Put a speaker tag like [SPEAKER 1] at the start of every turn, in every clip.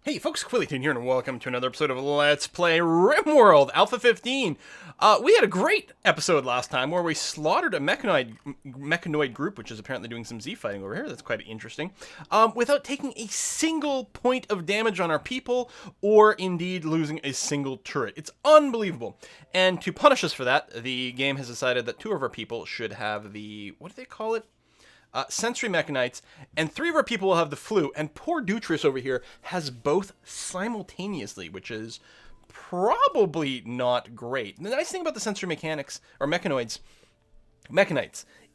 [SPEAKER 1] Hey folks, Quillyton here, and welcome to another episode of Let's Play RimWorld Alpha 15. We had a great episode last time where we slaughtered a mechanoid group, which is apparently doing some Z fighting over here. That's quite interesting. Without taking a single point of damage on our people, or indeed losing a single turret. It's unbelievable. And to punish us for that, the game has decided that 2 of our people should have the, what do they call it? Sensory Mechanites, and 3 of our people will have the flu, and poor Dutris over here has both simultaneously, which is probably not great. The nice thing about the sensory mechanics, or mechanites,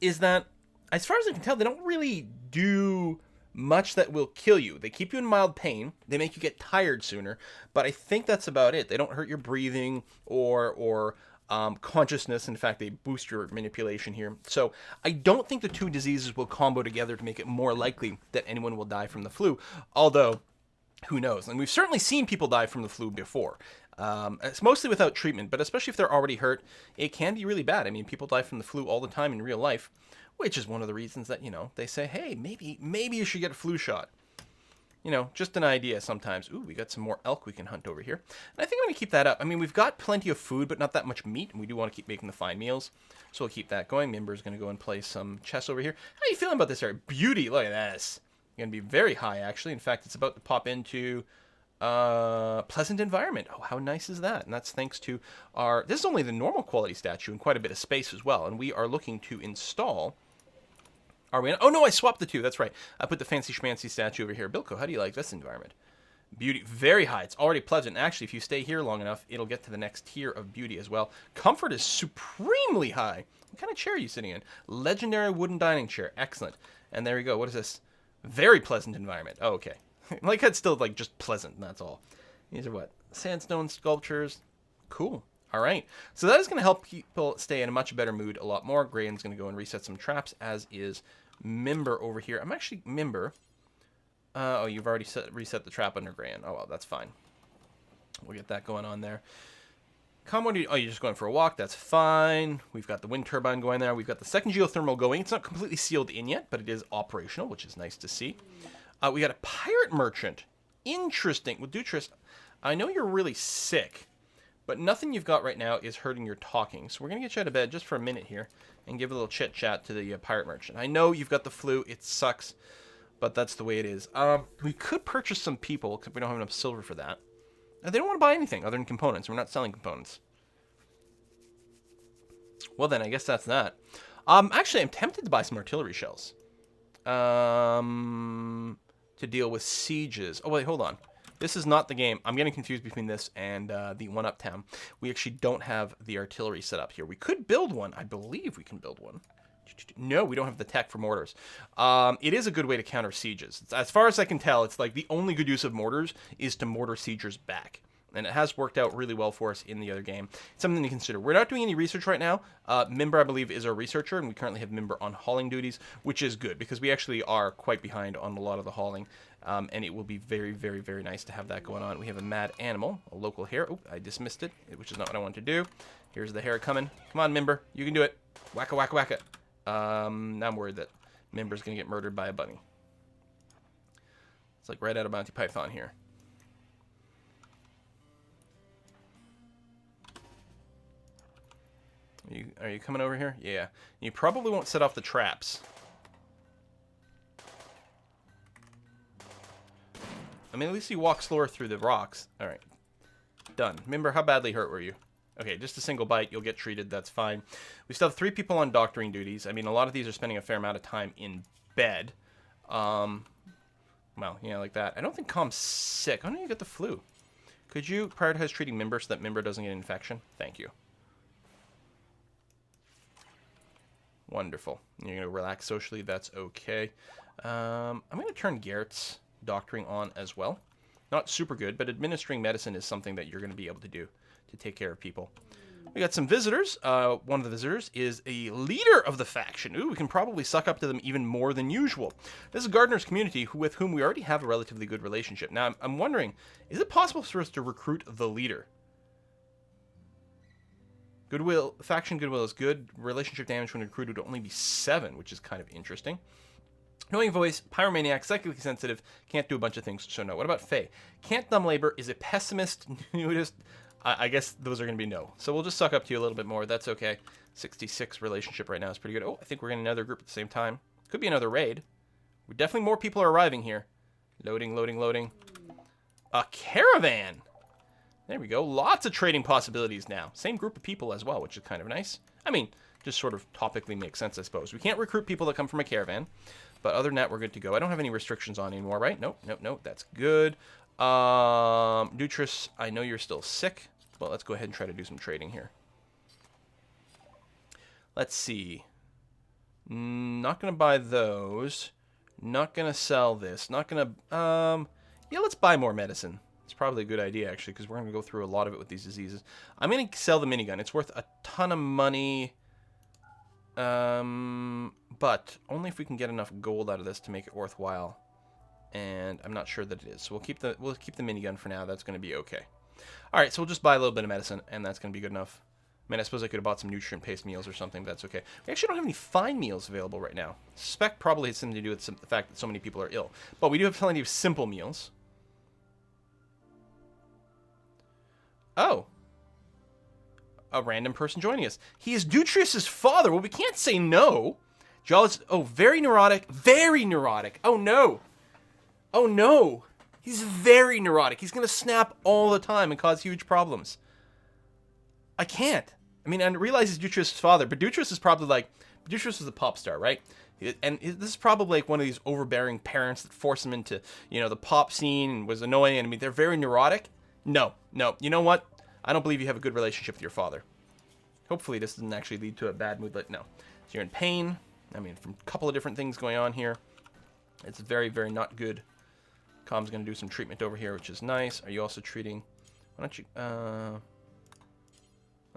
[SPEAKER 1] is that, as far as I can tell, they don't really do much that will kill you. They keep you in mild pain, they make you get tired sooner, but I think that's about it. They don't hurt your breathing or consciousness. In fact, they boost your manipulation here. So I don't think the 2 diseases will combo together to make it more likely that anyone will die from the flu. Although, who knows? And we've certainly seen people die from the flu before. It's mostly without treatment, but especially if they're already hurt, it can be really bad. I mean, people die from the flu all the time in real life, which is one of the reasons that, they say, hey, maybe you should get a flu shot. Just an idea sometimes. Ooh, we got some more elk we can hunt over here. And I think I'm going to keep that up. I mean, we've got plenty of food, but not that much meat, and we do want to keep making the fine meals. So we'll keep that going. Mimber's going to go and play some chess over here. How are you feeling about this area? Beauty, look at this. Going to be very high, actually. In fact, it's about to pop into pleasant environment. Oh, how nice is that? And that's thanks to our... This is only the normal quality statue and quite a bit of space as well. And we are looking to install... Are we? Oh no, I swapped the 2. That's right. I put the fancy schmancy statue over here. Bilko, how do you like this environment? Beauty, very high. It's already pleasant. Actually, if you stay here long enough, it'll get to the next tier of beauty as well. Comfort is supremely high. What kind of chair are you sitting in? Legendary wooden dining chair. Excellent. And there you go. What is this? Very pleasant environment. Oh, okay. Like it's still like just pleasant. And that's all. These are what? Sandstone sculptures. Cool. All right, so that is going to help people stay in a much better mood a lot more. Graydon's going to go and reset some traps, as is Mimber over here. I'm actually, Mimber. Oh, you've already reset the trap under Graydon. Oh, well, that's fine. We'll get that going on there. Oh, you're just going for a walk. That's fine. We've got the wind turbine going there. We've got the second geothermal going. It's not completely sealed in yet, but it is operational, which is nice to see. We got a pirate merchant. Interesting. Well, Dutris, I know you're really sick, but nothing you've got right now is hurting your talking. So we're going to get you out of bed just for a minute here and give a little chit-chat to the pirate merchant. I know you've got the flu. It sucks, but that's the way it is. We could purchase some people because we don't have enough silver for that. And they don't want to buy anything other than components. We're not selling components. Well, then, I guess that's that. Actually, I'm tempted to buy some artillery shells. To deal with sieges. Oh, wait, hold on. This is not the game. I'm getting confused between this and the one uptown. We actually don't have the artillery set up here. We could build one. I believe we can build one. No, we don't have the tech for mortars. It is a good way to counter sieges. As far as I can tell, it's like the only good use of mortars is to mortar siegers back. And it has worked out really well for us in the other game. It's something to consider. We're not doing any research right now. Mimber, I believe, is our researcher, and we currently have Mimber on hauling duties, which is good, because we actually are quite behind on a lot of the hauling, and it will be very, very, very nice to have that going on. We have a mad animal, a local hare. Oh, I dismissed it, which is not what I wanted to do. Here's the hare coming. Come on, Mimber. You can do it. Wacka, wacka, wacka. Now I'm worried that Mimber's going to get murdered by a bunny. It's like right out of Monty Python here. Are you coming over here? Yeah. You probably won't set off the traps. I mean, at least you walk slower through the rocks. All right. Done. Remember, how badly hurt were you? Okay, just a single bite. You'll get treated. That's fine. We still have 3 people on doctoring duties. I mean, a lot of these are spending a fair amount of time in bed. Well, yeah, like that. I don't think Com's sick. I don't know you get the flu. Could you prioritize treating Mimber so that Mimber doesn't get an infection? Thank you. Wonderful. You're going to relax socially. That's okay. I'm going to turn Garrett's doctoring on as well. Not super good, but administering medicine is something that you're going to be able to do to take care of people. We got some visitors. One of the visitors is a leader of the faction. Ooh, we can probably suck up to them even more than usual. This is Gardner's community, with whom we already have a relatively good relationship. Now, I'm wondering, is it possible for us to recruit the leader? Goodwill, faction goodwill is good. Relationship damage when recruited would only be 7, which is kind of interesting. Knowing voice, pyromaniac, psychically sensitive, can't do a bunch of things, so no. What about Faye? Can't dumb labor, is a pessimist, nudist. I guess those are going to be no. So we'll just suck up to you a little bit more. That's okay. 66 relationship right now is pretty good. Oh, I think we're in another group at the same time. Could be another raid. Definitely more people are arriving here. Loading, loading, loading. A caravan! There we go. Lots of trading possibilities now. Same group of people as well, which is kind of nice. I mean, just sort of topically makes sense, I suppose. We can't recruit people that come from a caravan. But other than that, we're good to go. I don't have any restrictions on anymore, right? Nope, nope, nope. That's good. Dutris, I know you're still sick. Well, let's go ahead and try to do some trading here. Let's see. Not going to buy those. Not going to sell this. Not going to... yeah, let's buy more medicine. It's probably a good idea, actually, because we're going to go through a lot of it with these diseases. I'm going to sell the minigun. It's worth a ton of money... but only if we can get enough gold out of this to make it worthwhile. And I'm not sure that it is. So we'll keep the minigun for now. That's going to be okay. All right, so we'll just buy a little bit of medicine, and that's going to be good enough. I mean, I suppose I could have bought some nutrient-paste meals or something, but that's okay. We actually don't have any fine meals available right now. I suspect probably has something to do with the fact that so many people are ill. But we do have plenty of simple meals. Oh. A random person joining us. He is Dutrius's father. Well, we can't say no. Jealous. Oh, very neurotic. Very neurotic. Oh, no. Oh, no. He's very neurotic. He's going to snap all the time and cause huge problems. I can't. I mean, I realize he's Dutrius's father, but Dutrius is probably like... Dutrius is a pop star, right? And this is probably like one of these overbearing parents that force him into, you know, the pop scene and was annoying. And I mean, they're very neurotic. No, no. You know what? I don't believe you have a good relationship with your father. Hopefully this doesn't actually lead to a bad mood. No. So you're in pain. I mean, from a couple of different things going on here. It's very, very not good. Com's going to do some treatment over here, which is nice. Are you also treating... Why don't you...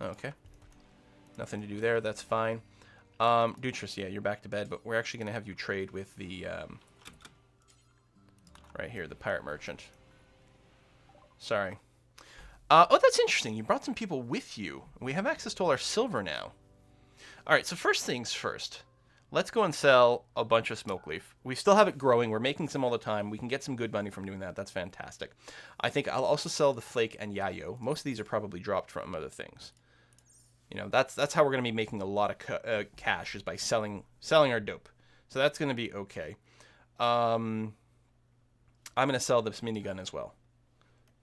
[SPEAKER 1] Okay. Nothing to do there. That's fine. Dutris, yeah, you're back to bed, but we're actually going to have you trade with the... right here, the pirate merchant. Sorry. Oh, that's interesting. You brought some people with you. We have access to all our silver now. All right, so first things first. Let's go and sell a bunch of smoke leaf. We still have it growing. We're making some all the time. We can get some good money from doing that. That's fantastic. I think I'll also sell the flake and yayo. Most of these are probably dropped from other things. You know, that's how we're going to be making a lot of cash, is by selling our dope. So that's going to be okay. I'm going to sell this minigun as well,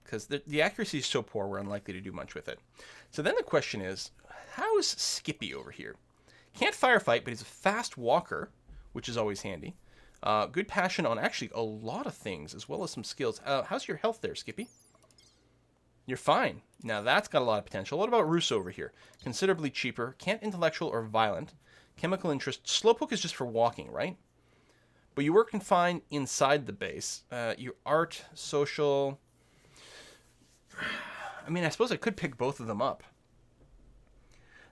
[SPEAKER 1] because the accuracy is so poor, we're unlikely to do much with it. So then the question is, how's Skippy over here? Can't firefight, but he's a fast walker, which is always handy. Good passion on actually a lot of things, as well as some skills. How's your health there, Skippy? You're fine. Now that's got a lot of potential. What about Russo over here? Considerably cheaper. Can't intellectual or violent. Chemical interest. Slowpoke is just for walking, right? But you work confined inside the base. Your art, social... I mean, I suppose I could pick both of them up.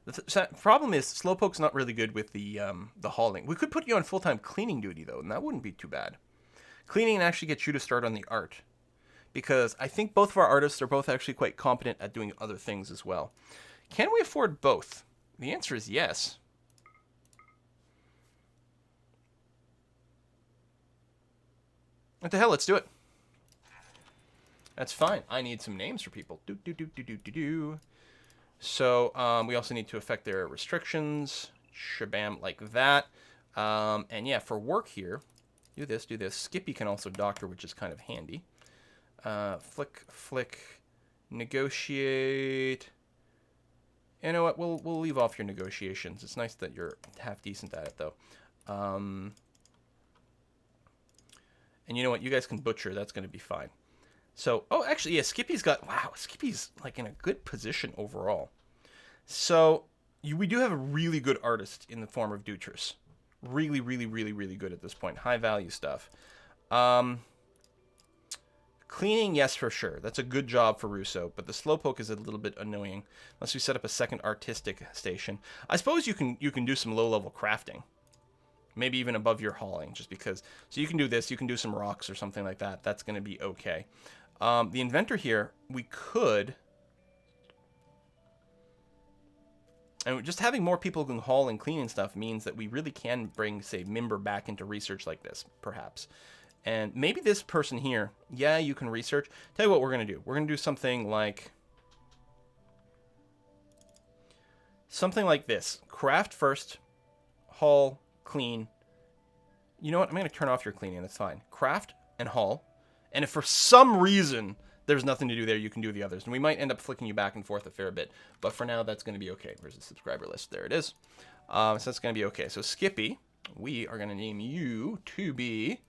[SPEAKER 1] The problem is, Slowpoke's not really good with the hauling. We could put you on full-time cleaning duty, though, and that wouldn't be too bad. Cleaning actually gets you to start on the art, because I think both of our artists are both actually quite competent at doing other things as well. Can we afford both? The answer is yes. What the hell? Let's do it. That's fine. I need some names for people. So we also need to affect their restrictions. Shabam, like that. And yeah, for work here, do this, do this. Skippy can also doctor, which is kind of handy. Flick, negotiate. You know what? We'll leave off your negotiations. It's nice that you're half decent at it, though. And you know what? You guys can butcher. That's going to be fine. So, oh, actually, yeah, Skippy's got... Wow, Skippy's, like, in a good position overall. So, we do have a really good artist in the form of Dutris. Really, really, really, really good at this point. High-value stuff. Cleaning, yes, for sure. That's a good job for Russo, but the Slowpoke is a little bit annoying. Unless we set up a second artistic station. I suppose you can do some low-level crafting. Maybe even above your hauling, just because... So you can do this, you can do some rocks or something like that. That's going to be okay. The inventor here, we could... And just having more people who can haul and clean and stuff means that we really can bring, say, Mimber back into research like this, perhaps. And maybe this person here, yeah, you can research. Tell you what we're going to do. We're going to do something like this. Craft first, haul, clean. You know what? I'm going to turn off your cleaning. That's fine. Craft and haul. And if for some reason there's nothing to do there, you can do the others. And we might end up flicking you back and forth a fair bit. But for now, that's going to be okay. Where's the subscriber list? There it is. So that's going to be okay. So Skippy, we are going to name you to be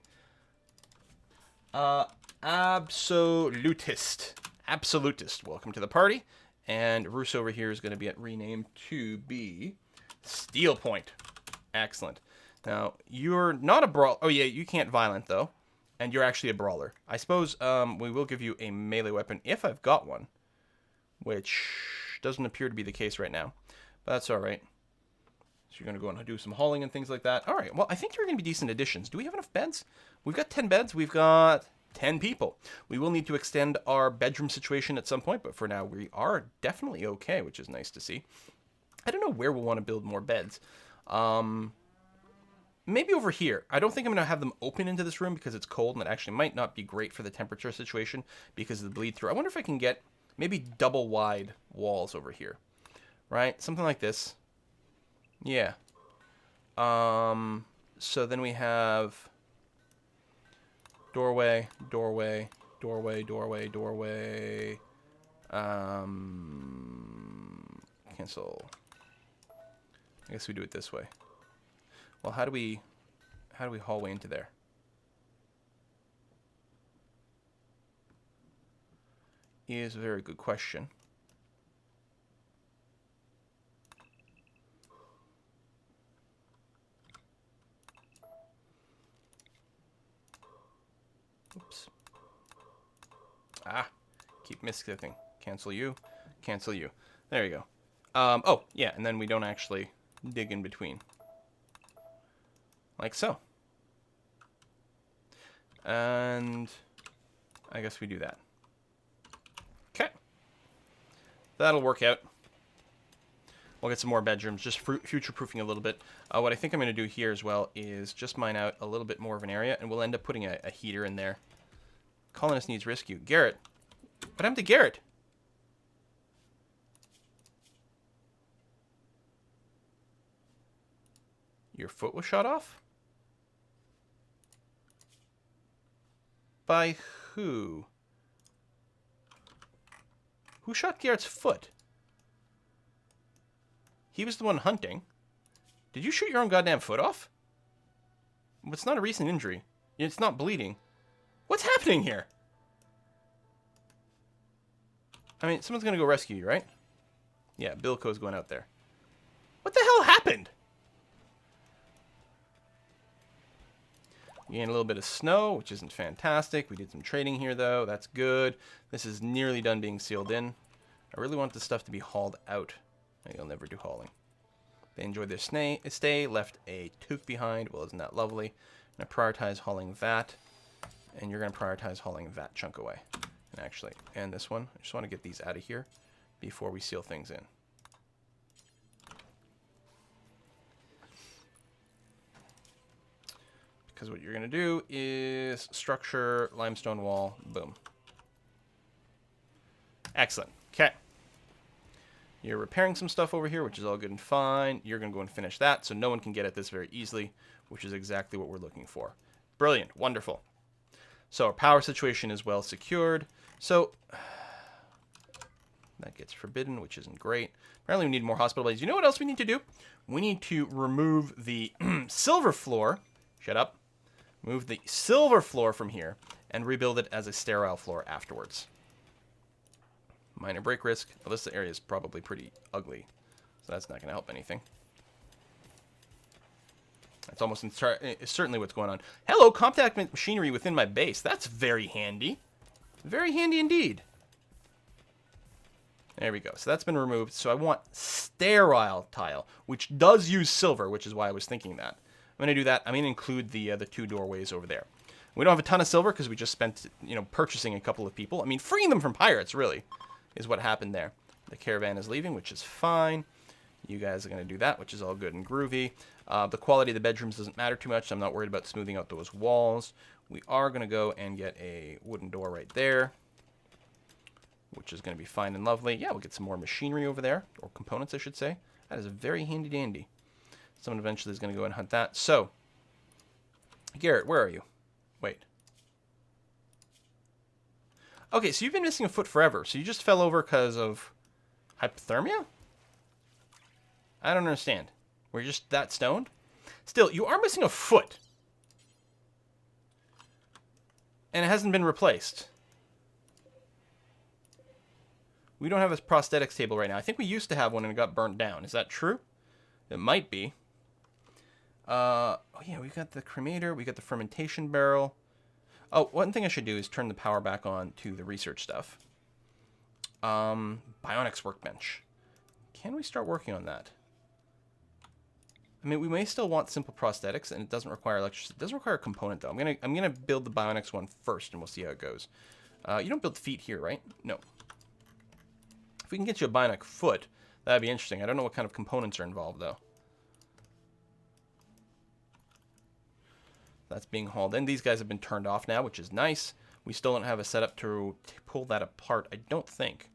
[SPEAKER 1] Absolutist. Absolutist. Welcome to the party. And Roos over here is going to be renamed to be Steel Point. Excellent. Now, you're not a brawl. Oh, yeah, you can't violent, though. And you're actually a brawler. I suppose we will give you a melee weapon if I've got one. Which doesn't appear to be the case right now. But that's all right. So you're going to go and do some hauling and things like that. All right. Well, I think you're going to be decent additions. Do we have enough beds? We've got 10 beds. We've got 10 people. We will need to extend our bedroom situation at some point. But for now, we are definitely okay, which is nice to see. I don't know where we'll want to build more beds. Maybe over here. I don't think I'm going to have them open into this room because it's cold, and it actually might not be great for the temperature situation because of the bleed through. I wonder if I can get maybe double wide walls over here. Right? Something like this. Yeah. So then we have doorway, doorway, doorway, doorway, doorway. Cancel. I guess we do it this way. Well, how do we hallway into there? Is a very good question. Oops. Keep misclicking. Cancel you. Cancel you. There you go. Oh, yeah, and then we don't actually dig in between. Like so. And I guess we do that. Okay. That'll work out. We'll get some more bedrooms, just future-proofing a little bit. What I think I'm going to do here as well is just mine out a little bit more of an area, and we'll end up putting a heater in there. Colonist needs rescue. Garrett. What happened to Garrett? Your foot was shot off? By who? Who shot Garrett's foot? He was the one hunting. Did you shoot your own goddamn foot off? It's not a recent injury. It's not bleeding. What's happening here? I mean, someone's gonna go rescue you, right? Yeah, Bilko's going out there. What the hell happened? You gain a little bit of snow, which isn't fantastic. We did some trading here, though. That's good. This is nearly done being sealed in. I really want this stuff to be hauled out. You'll never do hauling. They enjoyed their stay, left a toque behind. Well, isn't that lovely? I'm going to prioritize hauling that, and you're going to prioritize hauling that chunk away. And actually, and this one. I just want to get these out of here before we seal things in. Because what you're going to do is structure, limestone wall, boom. Excellent. Okay. You're repairing some stuff over here, which is all good and fine. You're going to go and finish that, so no one can get at this very easily, which is exactly what we're looking for. Brilliant. Wonderful. So our power situation is well secured. So that gets forbidden, which isn't great. Apparently we need more hospital beds. You know what else we need to do? We need to remove the silver floor. Shut up. Move the silver floor from here and rebuild it as a sterile floor afterwards. Minor break risk. Well, this area is probably pretty ugly, so that's not going to help anything. That's almost certainly what's going on. Hello, compact machinery within my base. That's very handy. Very handy indeed. There we go. So that's been removed. So I want sterile tile, which does use silver, which is why I was thinking that. I'm going to do that. I'm going to include the two doorways over there. We don't have a ton of silver because we just spent, purchasing a couple of people. I mean, freeing them from pirates, really, is what happened there. The caravan is leaving, which is fine. You guys are going to do that, which is all good and groovy. The quality of the bedrooms doesn't matter too much. So I'm not worried about smoothing out those walls. We are going to go and get a wooden door right there, which is going to be fine and lovely. Yeah, we'll get some more machinery over there, or components, I should say. That is a very handy dandy. Someone eventually is going to go and hunt that. So, Garrett, where are you? Wait. Okay, so you've been missing a foot forever. So you just fell over because of hypothermia? I don't understand. We're just that stoned? Still, you are missing a foot. And it hasn't been replaced. We don't have a prosthetics table right now. I think we used to have one and it got burnt down. Is that true? It might be. Oh yeah, we got the cremator. We got the fermentation barrel. Oh, one thing I should do is turn the power back on to the research stuff. Bionics workbench. Can we start working on that? I mean, we may still want simple prosthetics, and it doesn't require electricity. It doesn't require a component, though. I'm gonna build the bionics one first, and we'll see how it goes. You don't build feet here, right? No. If we can get you a bionic foot, that'd be interesting. I don't know what kind of components are involved, though. That's being hauled in. These guys have been turned off now, which is nice. We still don't have a setup to pull that apart, I don't think.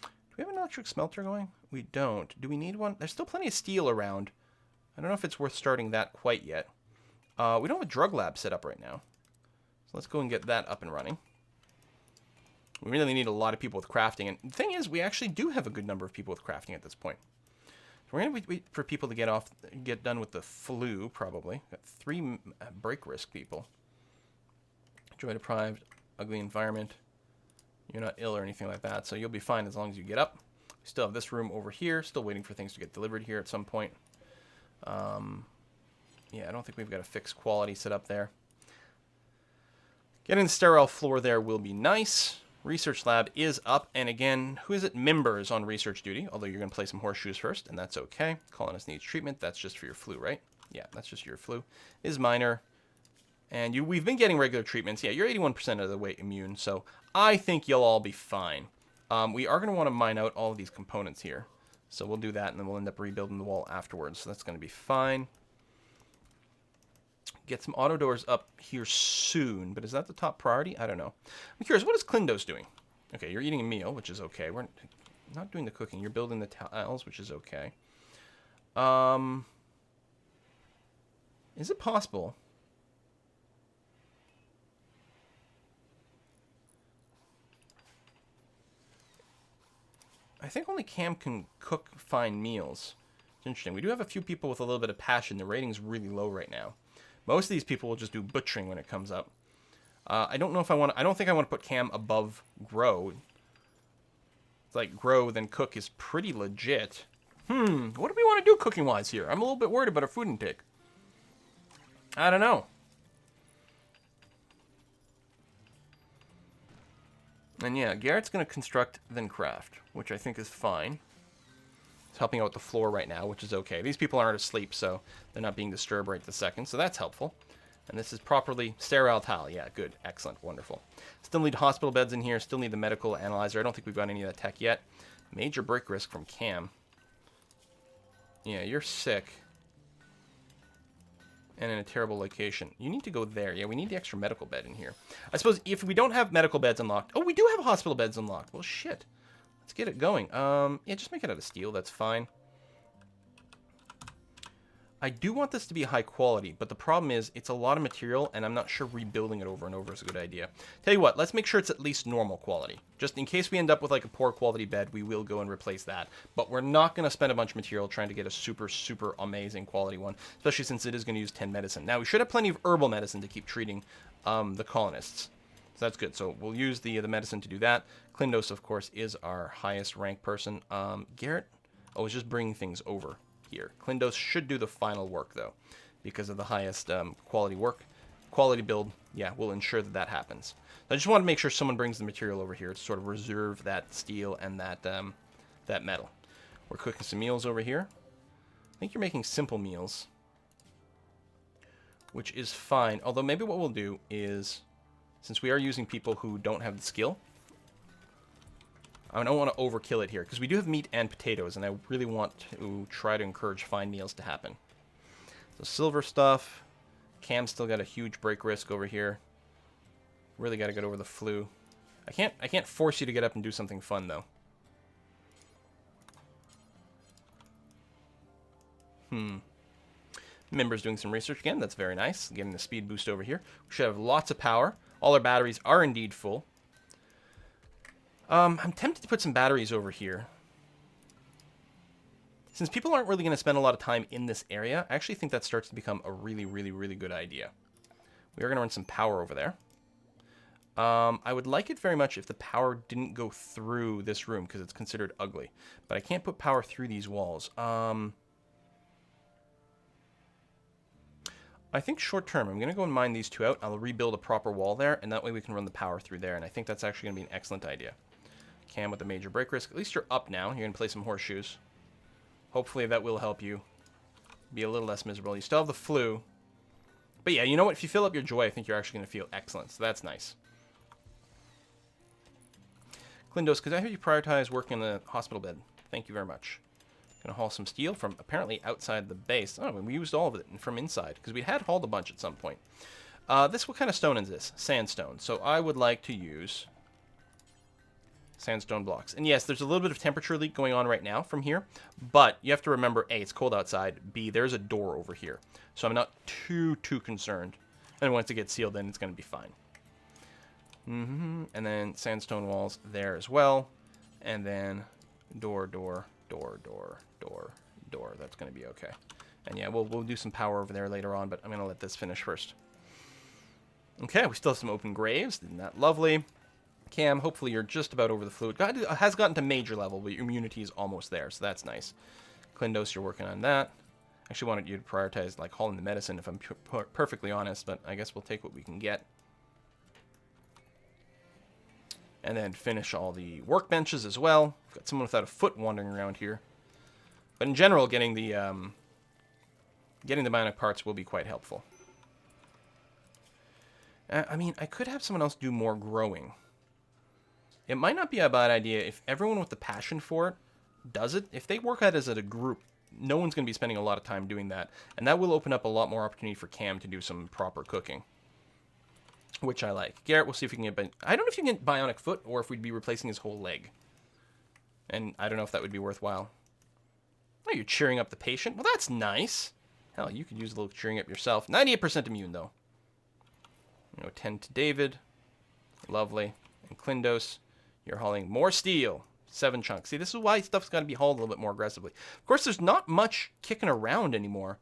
[SPEAKER 1] Do we have an electric smelter going? We don't. Do we need one? There's still plenty of steel around. I don't know if it's worth starting that quite yet. We don't have a drug lab set up right now. So let's go and get that up and running. We really need a lot of people with crafting. And the thing is, we actually do have a good number of people with crafting at this point. So we're going to wait for people to get done with the flu, probably. Got 3 break risk people. Joy deprived, ugly environment. You're not ill or anything like that, so you'll be fine as long as you get up. We still have this room over here, still waiting for things to get delivered here at some point. Yeah, I don't think we've got a fixed quality set up there. Getting the sterile floor there will be nice. Research lab is up, and again, who is it? Members on research duty, although you're going to play some horseshoes first, and that's okay. Colonist needs treatment. That's just for your flu, right? Yeah, that's just your flu. Is minor. And we've been getting regular treatments. Yeah, you're 81% of the way immune, so I think you'll all be fine. We are going to want to mine out all of these components here. So we'll do that, and then we'll end up rebuilding the wall afterwards. So that's going to be fine. Get some auto doors up here soon, but is that the top priority? I don't know. I'm curious, what is Klindos doing? Okay, you're eating a meal, which is okay. We're not doing the cooking. You're building the tiles, which is okay. Is it possible? I think only Cam can cook fine meals. It's interesting. We do have a few people with a little bit of passion. The rating's really low right now. Most of these people will just do butchering when it comes up. I don't know if I want to... I don't think I want to put Cam above Grow. It's like Grow, then Cook is pretty legit. What do we want to do cooking-wise here? I'm a little bit worried about our food intake. I don't know. And yeah, Garrett's going to construct, then craft, which I think is fine. He's helping out with the floor right now, which is okay. These people aren't asleep, so they're not being disturbed right this second, so that's helpful. And this is properly sterile tile. Yeah, good. Excellent. Wonderful. Still need hospital beds in here. Still need the medical analyzer. I don't think we've got any of that tech yet. Major break risk from Cam. Yeah, you're sick. And in a terrible location. You need to go there. Yeah, we need the extra medical bed in here. I suppose if we don't have medical beds unlocked... Oh, we do have hospital beds unlocked. Well, shit. Let's get it going. Yeah, just make it out of steel. That's fine. I do want this to be high quality, but the problem is it's a lot of material, and I'm not sure rebuilding it over and over is a good idea. Tell you what, let's make sure it's at least normal quality. Just in case we end up with like a poor quality bed, we will go and replace that. But we're not going to spend a bunch of material trying to get a super, super amazing quality one, especially since it is going to use 10 medicine. Now, we should have plenty of herbal medicine to keep treating the colonists. So that's good. So we'll use the medicine to do that. Klindos, of course, is our highest ranked person. Garrett, is just bringing things over here. Klindos should do the final work, though, because of the highest quality work. Quality build, yeah, we'll ensure that that happens. I just want to make sure someone brings the material over here to sort of reserve that steel and that that metal. We're cooking some meals over here. I think you're making simple meals, which is fine. Although maybe what we'll do is, since we are using people who don't have the skill, I don't want to overkill it here, because we do have meat and potatoes, and I really want to try to encourage fine meals to happen. So silver stuff. Cam's still got a huge break risk over here. Really got to get over the flu. I can't force you to get up and do something fun, though. Member's doing some research again. That's very nice. Getting the speed boost over here. We should have lots of power. All our batteries are indeed full. I'm tempted to put some batteries over here. Since people aren't really going to spend a lot of time in this area, I actually think that starts to become a really, really, really good idea. We are going to run some power over there. I would like it very much if the power didn't go through this room, because it's considered ugly. But I can't put power through these walls. I think short term, I'm going to go and mine these two out. I'll rebuild a proper wall there, and that way we can run the power through there. And I think that's actually going to be an excellent idea. Cam with the major break risk. At least you're up now. You're going to play some horseshoes. Hopefully that will help you be a little less miserable. You still have the flu. But yeah, you know what? If you fill up your joy, I think you're actually going to feel excellent. So that's nice. Clindos, could I have you prioritize working in the hospital bed? Thank you very much. Going to haul some steel from apparently outside the base. Oh, we used all of it from inside because we had hauled a bunch at some point. What kind of stone is this? Sandstone. So I would like to use sandstone blocks. And yes, there's a little bit of temperature leak going on right now from here, but you have to remember, A, it's cold outside, B, there's a door over here. So I'm not too concerned. And once it gets sealed, then it's going to be fine. And then sandstone walls there as well. And then door. That's going to be okay. And yeah, we'll do some power over there later on, but I'm going to let this finish first. Okay, we still have some open graves. Isn't that lovely? Cam, hopefully you're just about over the flu. It has gotten to major level, but your immunity is almost there, so that's nice. Clindos, you're working on that. I actually wanted you to prioritize like hauling the medicine, if I'm perfectly honest, but I guess we'll take what we can get. And then finish all the workbenches as well. We've got someone without a foot wandering around here. But in general, getting the bionic parts will be quite helpful. I mean, I could have someone else do more growing. It might not be a bad idea if everyone with the passion for it does it. If they work at it as a group, no one's going to be spending a lot of time doing that. And that will open up a lot more opportunity for Cam to do some proper cooking. Which I like. Garrett, we'll see if we can get... I don't know if you can get bionic foot or if we'd be replacing his whole leg. And I don't know if that would be worthwhile. Oh, you're cheering up the patient? Well, that's nice. Hell, you could use a little cheering up yourself. 98% immune, though. 10 to David. Lovely. And Clindos, you're hauling more steel. 7 chunks. See, this is why stuff's got to be hauled a little bit more aggressively. Of course, there's not much kicking around anymore.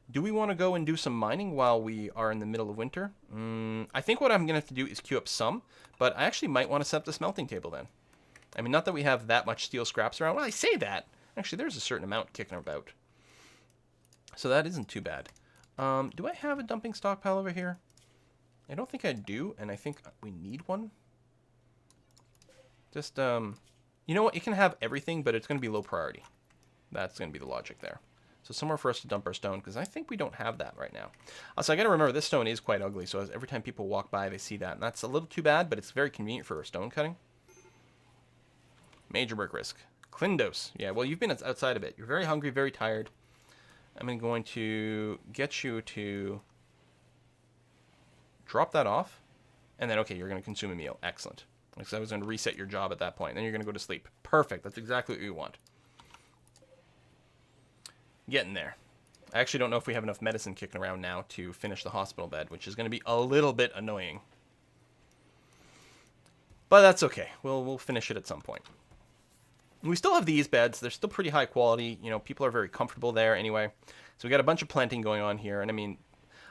[SPEAKER 1] Do we want to go and do some mining while we are in the middle of winter? I think what I'm going to have to do is queue up some, but I actually might want to set up the smelting table then. I mean, not that we have that much steel scraps around. Well, I say that. Actually, there's a certain amount kicking about. So that isn't too bad. Do I have a dumping stockpile over here? I don't think I do, and I think we need one. Just, you know what? It can have everything, but it's going to be low priority. That's going to be the logic there. So somewhere for us to dump our stone, because I think we don't have that right now. Also, I got to remember, this stone is quite ugly, so every time people walk by, they see that. And that's a little too bad, but it's very convenient for stone cutting. Major brick risk. Clindos. Yeah, well, you've been outside a bit. You're very hungry, very tired. I'm going to get you to drop that off. And then, okay, you're going to consume a meal. Excellent. Because I was going to reset your job at that point. Then you're going to go to sleep. Perfect. That's exactly what we want. Getting there. I actually don't know if we have enough medicine kicking around now to finish the hospital bed, which is going to be a little bit annoying. But that's okay. We'll finish it at some point. We still have these beds. They're still pretty high quality. You know, people are very comfortable there anyway. So we got a bunch of planting going on here. And I mean,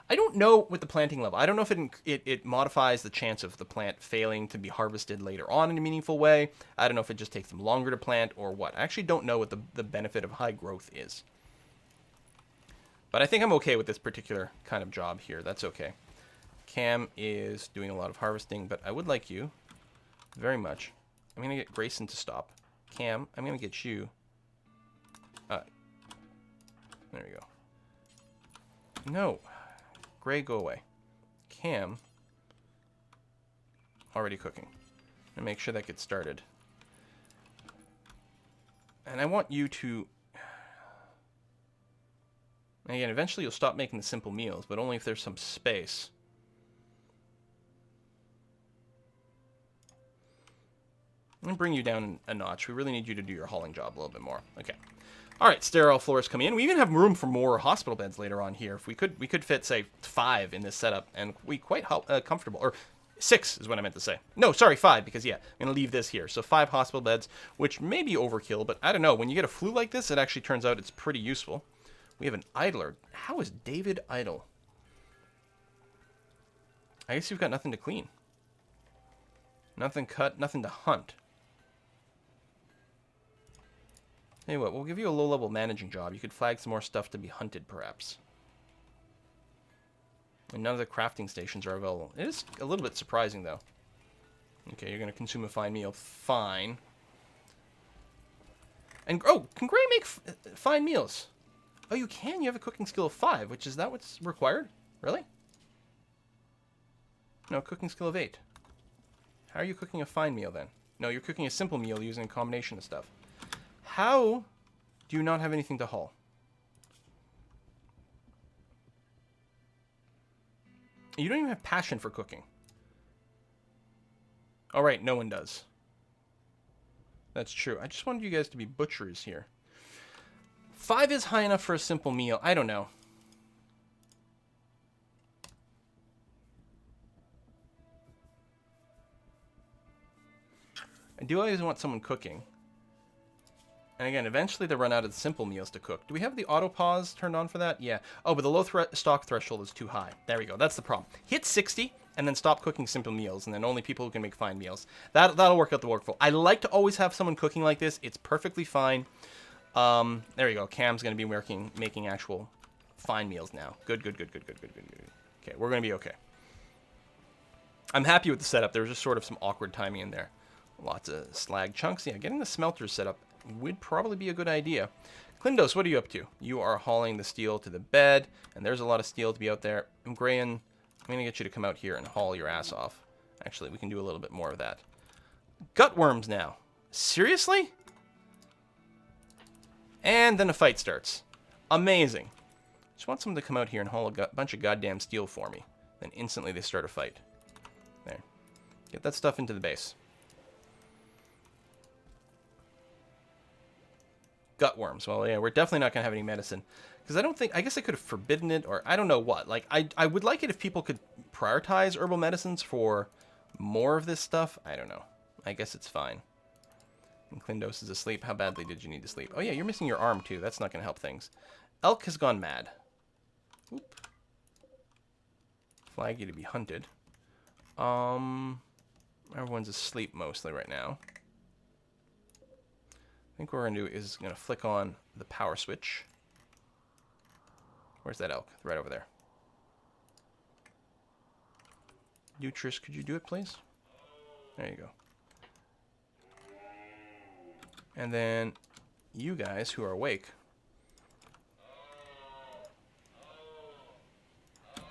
[SPEAKER 1] I don't know with the planting level. I don't know if it modifies the chance of the plant failing to be harvested later on in a meaningful way. I don't know if it just takes them longer to plant or what. I actually don't know what the benefit of high growth is. But I think I'm okay with this particular kind of job here. That's okay. Cam is doing a lot of harvesting, but I would like you very much. I'm going to get Grayson to stop. Cam, I'm going to get you. There we go. No. Gray, go away. Cam, already cooking. And make sure that gets started. And I want you to... Again, eventually you'll stop making the simple meals, but only if there's some space. I'm going to bring you down a notch. We really need you to do your hauling job a little bit more. Okay. All right, sterile floors coming in. We even have room for more hospital beds later on here. If we could fit, say, 5 in this setup, and we quite comfortable. Or 6 is what I meant to say. No, sorry, 5, because, yeah, I'm going to leave this here. So 5 hospital beds, which may be overkill, but I don't know. When you get a flu like this, it actually turns out it's pretty useful. We have an idler. How is David idle? I guess you've got nothing to clean. Nothing cut, nothing to hunt. Tell you what, we'll give you a low-level managing job. You could flag some more stuff to be hunted, perhaps. And none of the crafting stations are available. It is a little bit surprising, though. Okay, you're going to consume a fine meal. Fine. And, oh, can Gray make fine meals? Oh, you can? You have a cooking skill of 5, which is that what's required? Really? No, cooking skill of 8. How are you cooking a fine meal, then? No, you're cooking a simple meal using a combination of stuff. How do you not have anything to haul? You don't even have passion for cooking. All right, no one does. That's true. I just wanted you guys to be butchers here. 5 is high enough for a simple meal. I don't know. I do always want someone cooking. And again, eventually they run out of the simple meals to cook. Do we have the auto pause turned on for that? Yeah. Oh, but the low stock threshold is too high. There we go. That's the problem. Hit 60 and then stop cooking simple meals, and then only people who can make fine meals. That'll work out the workflow. I like to always have someone cooking like this. It's perfectly fine. There we go. Cam's going to be making actual fine meals now. Good. Okay, we're going to be okay. I'm happy with the setup. There was just sort of some awkward timing in there. Lots of slag chunks. Yeah, getting the smelters set up would probably be a good idea. Klindos, what are you up to? You are hauling the steel to the bed, and there's a lot of steel to be out there. I'm going to get you to come out here and haul your ass off. Actually, we can do a little bit more of that. Gutworms now. Seriously? And then a fight starts. Amazing. Just want someone to come out here and haul a bunch of goddamn steel for me. Then instantly they start a fight. There. Get that stuff into the base. Gutworms. Well, yeah, we're definitely not going to have any medicine. Because I guess I could have forbidden it, or I don't know what. Like, I would like it if people could prioritize herbal medicines for more of this stuff. I don't know. I guess it's fine. And Klindos is asleep. How badly did you need to sleep? Oh, yeah, you're missing your arm, too. That's not going to help things. Elk has gone mad. Oop. Flag you to be hunted. Everyone's asleep mostly right now. I think what we're going to do is going to flick on the power switch. Where's that elk? Right over there. Nutris, could you do it, please? There you go. And then you guys who are awake.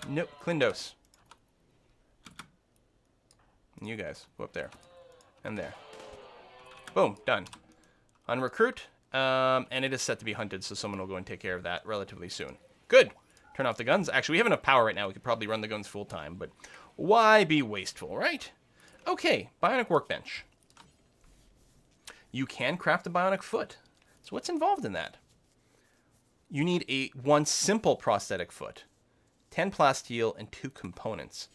[SPEAKER 1] Nope, Klindos. And you guys, go up there. And there. Boom, done. Unrecruit, and it is set to be hunted, so someone will go and take care of that relatively soon. Good. Turn off the guns. Actually, we have enough power right now. We could probably run the guns full time, but why be wasteful, right? Okay, bionic workbench. You can craft a bionic foot. So what's involved in that? You need one simple prosthetic foot, 10 plasteel, and 2 components.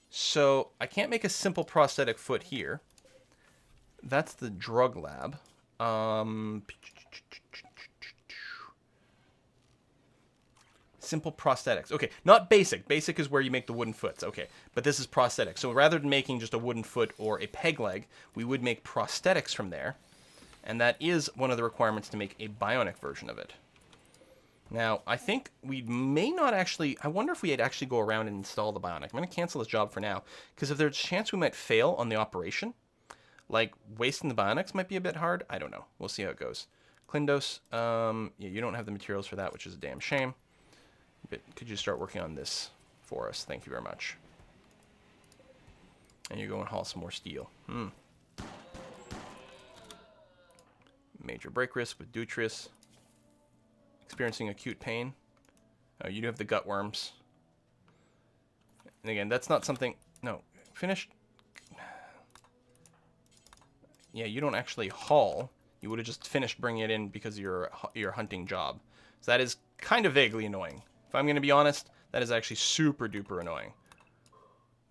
[SPEAKER 1] So I can't make a simple prosthetic foot here. That's the drug lab. Simple prosthetics. Okay, not basic. Basic is where you make the wooden foots. Okay, but this is prosthetic. So rather than making just a wooden foot or a peg leg, we would make prosthetics from there. And that is one of the requirements to make a bionic version of it. Now, I think we may not actually... I wonder if we'd actually go around and install the bionic. I'm going to cancel this job for now, because if there's a chance we might fail on the operation... Like, wasting the bionics might be a bit hard. I don't know. We'll see how it goes. Klindos, yeah, you don't have the materials for that, which is a damn shame. But could you start working on this for us? Thank you very much. And you go and haul some more steel. Major break risk with Dutrius. Experiencing acute pain. Oh, you do have the gut worms. And again, that's not something... No, finished... Yeah, you don't actually haul. You would have just finished bringing it in because of your hunting job. So that is kind of vaguely annoying. If I'm going to be honest, that is actually super duper annoying.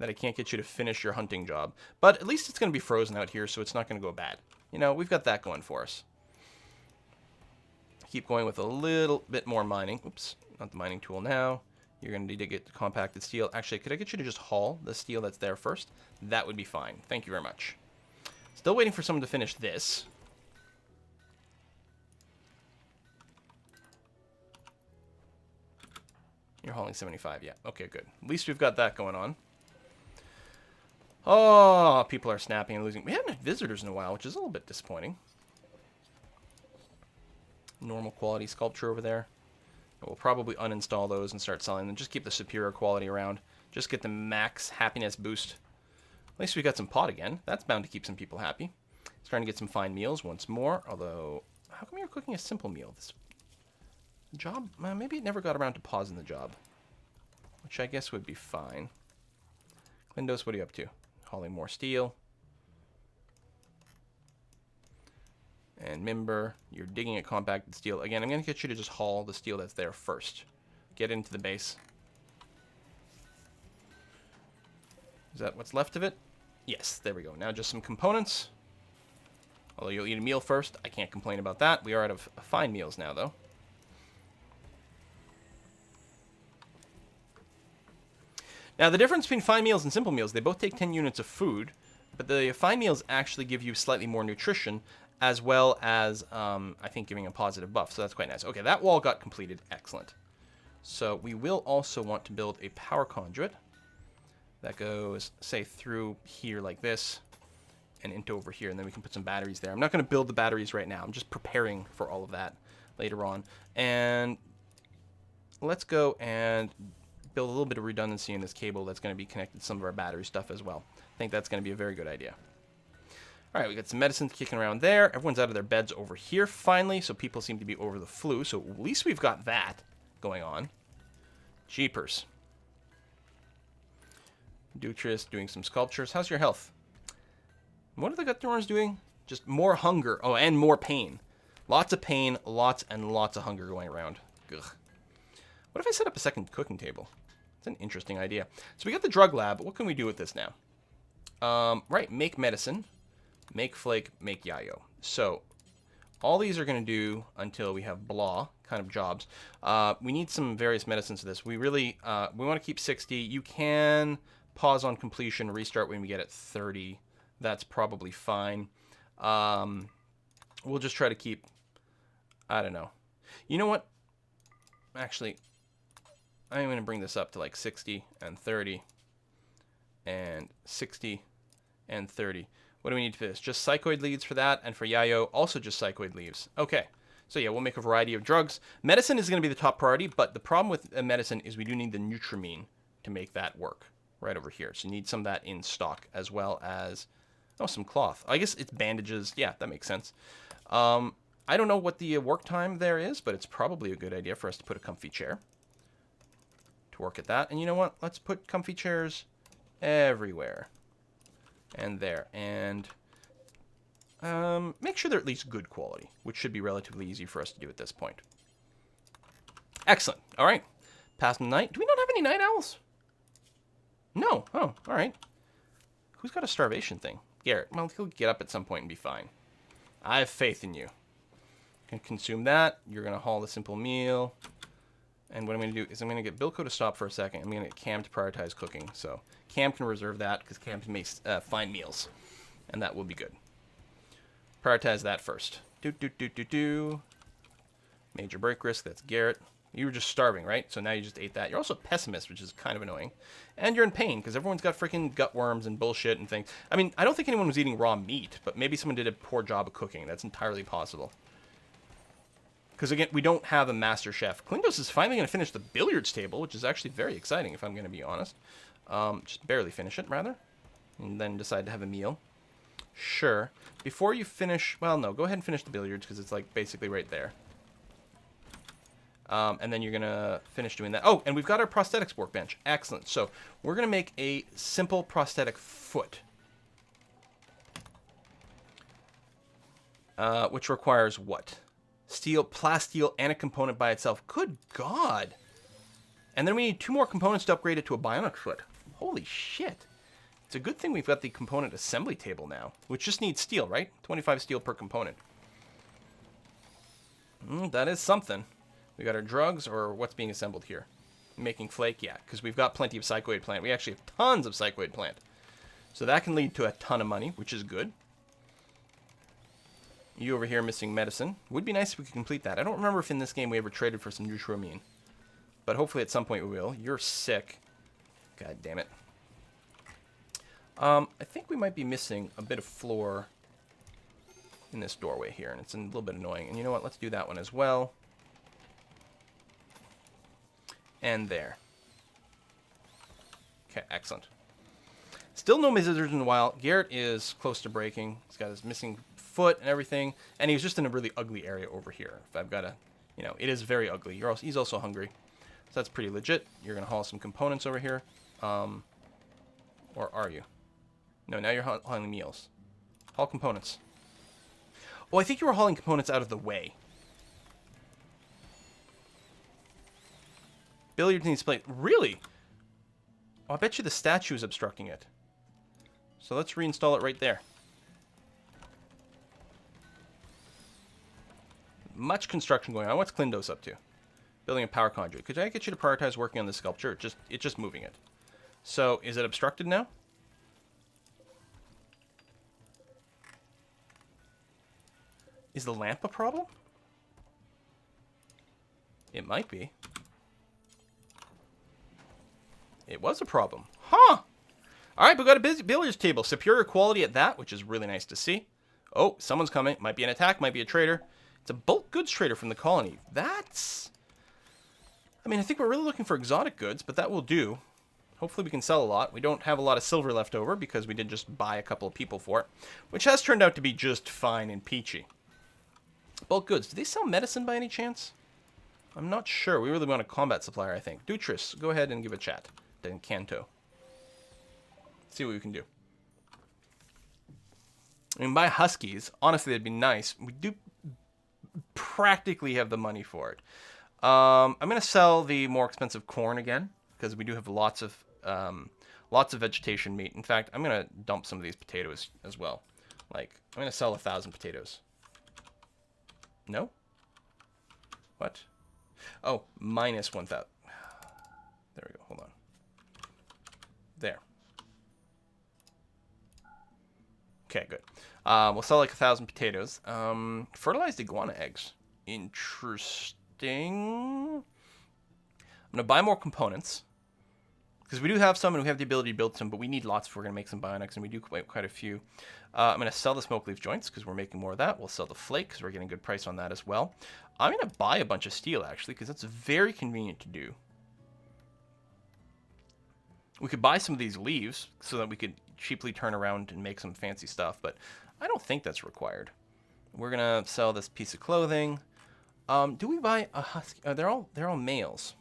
[SPEAKER 1] That I can't get you to finish your hunting job. But at least it's going to be frozen out here, so it's not going to go bad. You know, we've got that going for us. Keep going with a little bit more mining. Oops, not the mining tool now. You're going to need to get the compacted steel. Actually, could I get you to just haul the steel that's there first? That would be fine. Thank you very much. Still waiting for someone to finish this. You're hauling 75, yeah. Okay, good. At least we've got that going on. Oh, people are snapping and losing. We haven't had visitors in a while, which is a little bit disappointing. Normal quality sculpture over there. We'll probably uninstall those and start selling them. Just keep the superior quality around. Just get the max happiness boost. At least we got some pot again. That's bound to keep some people happy. Starting to get some fine meals once more. Although, how come you're cooking a simple meal? This job, maybe it never got around to pausing the job. Which I guess would be fine. Clindos, what are you up to? Hauling more steel. And Mimber, you're digging at compacted steel. Again, I'm going to get you to just haul the steel that's there first. Get into the base. Is that what's left of it? Yes, there we go. Now just some components. Although you'll eat a meal first. I can't complain about that. We are out of fine meals now, though. Now, the difference between fine meals and simple meals, they both take 10 units of food, but the fine meals actually give you slightly more nutrition, as well as, I think, giving a positive buff. So that's quite nice. Okay, that wall got completed. Excellent. So we will also want to build a power conduit that goes, say, through here like this and into over here, and then we can put some batteries there. I'm not going to build the batteries right now. I'm just preparing for all of that later on. And let's go and build a little bit of redundancy in this cable that's going to be connected to some of our battery stuff as well. I think that's going to be a very good idea. All right, we got some medicines kicking around there. Everyone's out of their beds over here finally, so people seem to be over the flu. So at least we've got that going on. Jeepers. Dutrius doing some sculptures. How's your health? What are the Gutdorns doing? Just more hunger. Oh, and more pain. Lots of pain, lots and lots of hunger going around. Ugh. What if I set up a second cooking table? It's an interesting idea. So we got the drug lab. What can we do with this now? Right, make medicine. Make flake, make yayo. So all these are going to do until we have blah kind of jobs. We need some various medicines for this. We really, we want to keep 60. You can pause on completion, restart when we get at 30. That's probably fine. We'll just try to keep, I don't know. You know what? Actually, I'm going to bring this up to like 60 and 30 and 60 and 30. What do we need for this? Just psychoid leaves for that, and for Yayo, also just psychoid leaves. Okay, so yeah, we'll make a variety of drugs. Medicine is going to be the top priority, but the problem with medicine is we do need the Nutramine to make that work right over here. So you need some of that in stock, as well as, oh, some cloth. I guess it's bandages. Yeah, that makes sense. I don't know what the work time there is, but it's probably a good idea for us to put a comfy chair to work at that. And you know what? Let's put comfy chairs everywhere. And there, and make sure they're at least good quality, which should be relatively easy for us to do at this point. Excellent. All right. Past the night. Do we not have any night owls? No. Oh, all right. Who's got a starvation thing? Garrett. Well, he'll get up at some point and be fine. I have faith in you. Can consume that. You're going to haul the simple meal. And what I'm going to do is I'm going to get Bilko to stop for a second. I'm going to get Cam to prioritize cooking. So Cam can reserve that because Cam can make fine meals. And that will be good. Prioritize that first. Major break risk. That's Garrett. You were just starving, right? So now you just ate that. You're also a pessimist, which is kind of annoying. And you're in pain because everyone's got freaking gut worms and bullshit and things. I mean, I don't think anyone was eating raw meat, but maybe someone did a poor job of cooking. That's entirely possible. Because, again, we don't have a master chef. Klindos is finally going to finish the billiards table, which is actually very exciting, if I'm going to be honest. Just barely finish it, rather. And then decide to have a meal. Sure. Before you finish... Well, no. Go ahead and finish the billiards, because it's, like, basically right there. And then you're going to finish doing that. Oh, and we've got our prosthetics workbench. Excellent. So we're going to make a simple prosthetic foot. Which requires what? Steel, plasteel, and a component by itself. Good God. And then we need 2 more components to upgrade it to a bionic foot. Holy shit. It's a good thing we've got the component assembly table now, which just needs steel, right? 25 steel per component. That is something. We got our drugs, or what's being assembled here? Making flake, yeah, because we've got plenty of psychoid plant. We actually have tons of psychoid plant. So that can lead to a ton of money, which is good. You over here missing medicine. Would be nice if we could complete that. I don't remember if in this game we ever traded for some neutramine. But hopefully at some point we will. You're sick. God damn it. I think we might be missing a bit of floor in this doorway here, and it's a little bit annoying. And you know what? Let's do that one as well. And there. Okay, excellent. Still no scissors in a while. Garrett is close to breaking. He's got his missing foot and everything. And he's just in a really ugly area over here. If I've got to, you know, it is very ugly. He's also hungry. So that's pretty legit. You're going to haul some components over here. Or are you? No, now you're hauling meals. Haul components. Oh, I think you were hauling components out of the way. Billiards needs plate. Really? Oh, I bet you the statue is obstructing it. So let's reinstall it right there. Much construction going on. What's Klindos up to? Building a power conduit. Could I get you to prioritize working on this sculpture? It's just moving it. So, is it obstructed now? Is the lamp a problem? It might be. It was a problem. Huh! Alright, we got a billiards table. Superior quality at that, which is really nice to see. Oh, someone's coming. Might be an attack, might be a trader. It's a bulk goods trader from the colony. That's... I mean, I think we're really looking for exotic goods, but that will do. Hopefully we can sell a lot. We don't have a lot of silver left over because we did just buy a couple of people for it, which has turned out to be just fine and peachy. Bulk goods. Do they sell medicine by any chance? I'm not sure. We really want a combat supplier, I think. Dutris, go ahead and give a chat. Then Kanto. See what we can do. I mean, buy huskies. Honestly, that'd be nice. We do practically have the money for it. I'm going to sell the more expensive corn again, because we do have lots of vegetation meat. In fact, I'm going to dump some of these potatoes as well. Like, I'm going to sell 1,000 potatoes. No? What? Oh, minus 1,000. There we go. Hold on. There. Okay, good. We'll sell like 1,000 potatoes. Fertilized iguana eggs. Interesting. I'm going to buy more components. Because we do have some and we have the ability to build some, but we need lots if we're going to make some bionics, and we do quite a few. I'm going to sell the smoke leaf joints because we're making more of that. We'll sell the flake because we're getting a good price on that as well. I'm going to buy a bunch of steel, actually, because that's very convenient to do. We could buy some of these leaves so that we could cheaply turn around and make some fancy stuff, but I don't think that's required. We're going to sell this piece of clothing. Do we buy a husky? They're all males.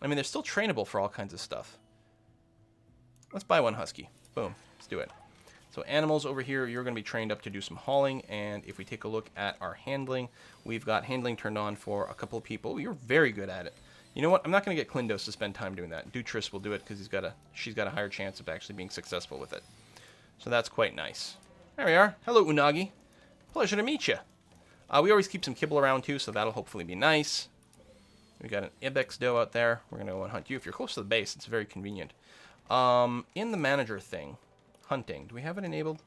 [SPEAKER 1] I mean, they're still trainable for all kinds of stuff. Let's buy one husky. Boom. Let's do it. So animals over here, you're going to be trained up to do some hauling. And if we take a look at our handling, we've got handling turned on for a couple of people. You're very good at it. You know what? I'm not going to get Klindos to spend time doing that. Dutris will do it because she's got a higher chance of actually being successful with it. So that's quite nice. There we are. Hello, Unagi. Pleasure to meet you. We always keep some kibble around too, so that'll hopefully be nice. We got an Ibex doe out there. We're going to go and hunt you. If you're close to the base, it's very convenient. In the manager thing, hunting, do we have it enabled?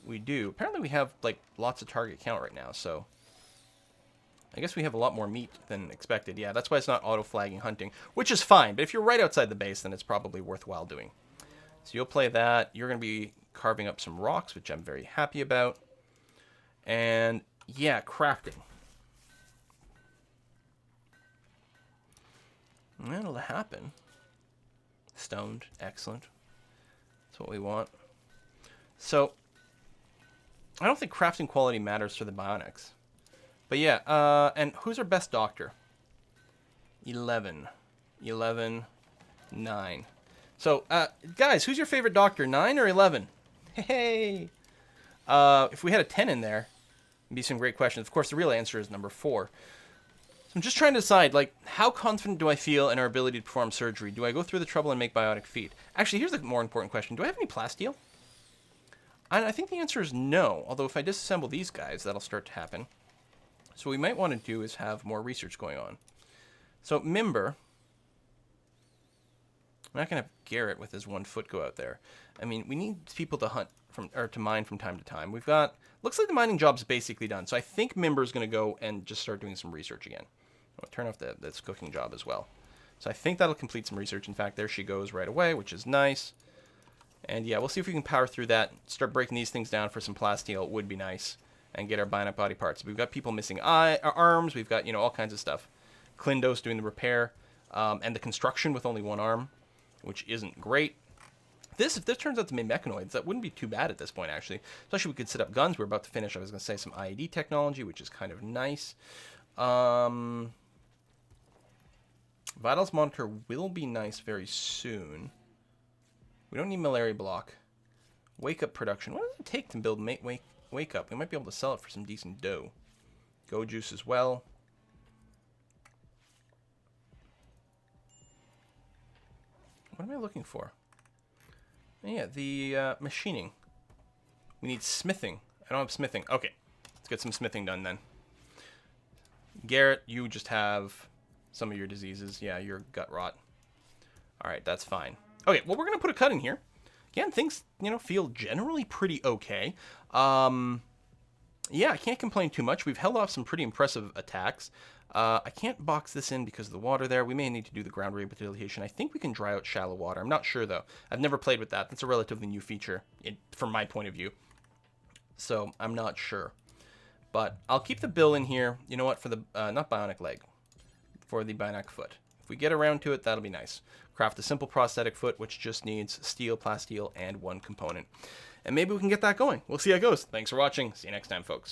[SPEAKER 1] We do. Apparently we have like lots of target count right now, so I guess we have a lot more meat than expected. Yeah, that's why it's not auto-flagging hunting, which is fine. But if you're right outside the base, then it's probably worthwhile doing. So you'll play that. You're going to be carving up some rocks, which I'm very happy about. And yeah, crafting. That'll happen. Stoned. Excellent. That's what we want. So, I don't think crafting quality matters for the bionics. But yeah, and who's our best doctor? 11. 11. 9. So, guys, who's your favorite doctor, 9 or 11? Hey! If we had a 10 in there, it'd be some great questions. Of course, the real answer is number 4. So I'm just trying to decide, like, how confident do I feel in our ability to perform surgery? Do I go through the trouble and make biotic feet? Actually, here's the more important question. Do I have any plasteel? And I think the answer is no, although if I disassemble these guys, that'll start to happen. So what we might want to do is have more research going on. So, Mimber. I'm not going to have Garrett with his 1 foot go out there. I mean, we need people to hunt or to mine from time to time. We've got, looks like the mining job's basically done. So I think Mimber's going to go and just start doing some research again. I'll turn off this cooking job as well. So I think that'll complete some research. In fact, there she goes right away, which is nice. And yeah, we'll see if we can power through that. Start breaking these things down for some plasteel. It would be nice. And get our bionic body parts. We've got people missing arms. We've got, all kinds of stuff. Klindos doing the repair. And the construction with only 1 arm, which isn't great. If this turns out to be mechanoids, that wouldn't be too bad at this point, actually. Especially we could set up guns. We're about to finish, I was going to say, some IED technology, which is kind of nice. Vitals monitor will be nice very soon. We don't need malaria block. Wake up production. What does it take to build wake up? We might be able to sell it for some decent dough. Go juice as well. What am I looking for? Yeah, the machining. We need smithing. I don't have smithing. Okay, let's get some smithing done then. Garrett, you just have some of your diseases. Yeah, your gut rot. All right, that's fine. Okay, well, we're going to put a cut in here. Again, things, feel generally pretty okay. Yeah, I can't complain too much. We've held off some pretty impressive attacks. I can't box this in because of the water there. We may need to do the ground rehabilitation. I think we can dry out shallow water. I'm not sure, though. I've never played with that. That's a relatively new feature from my point of view. So I'm not sure. But I'll keep the bill in here. You know what? For the, not bionic leg. For the bionic foot. If we get around to it, that'll be nice. Craft a simple prosthetic foot, which just needs steel, plasteel, and 1 component. And maybe we can get that going. We'll see how it goes. Thanks for watching. See you next time, folks.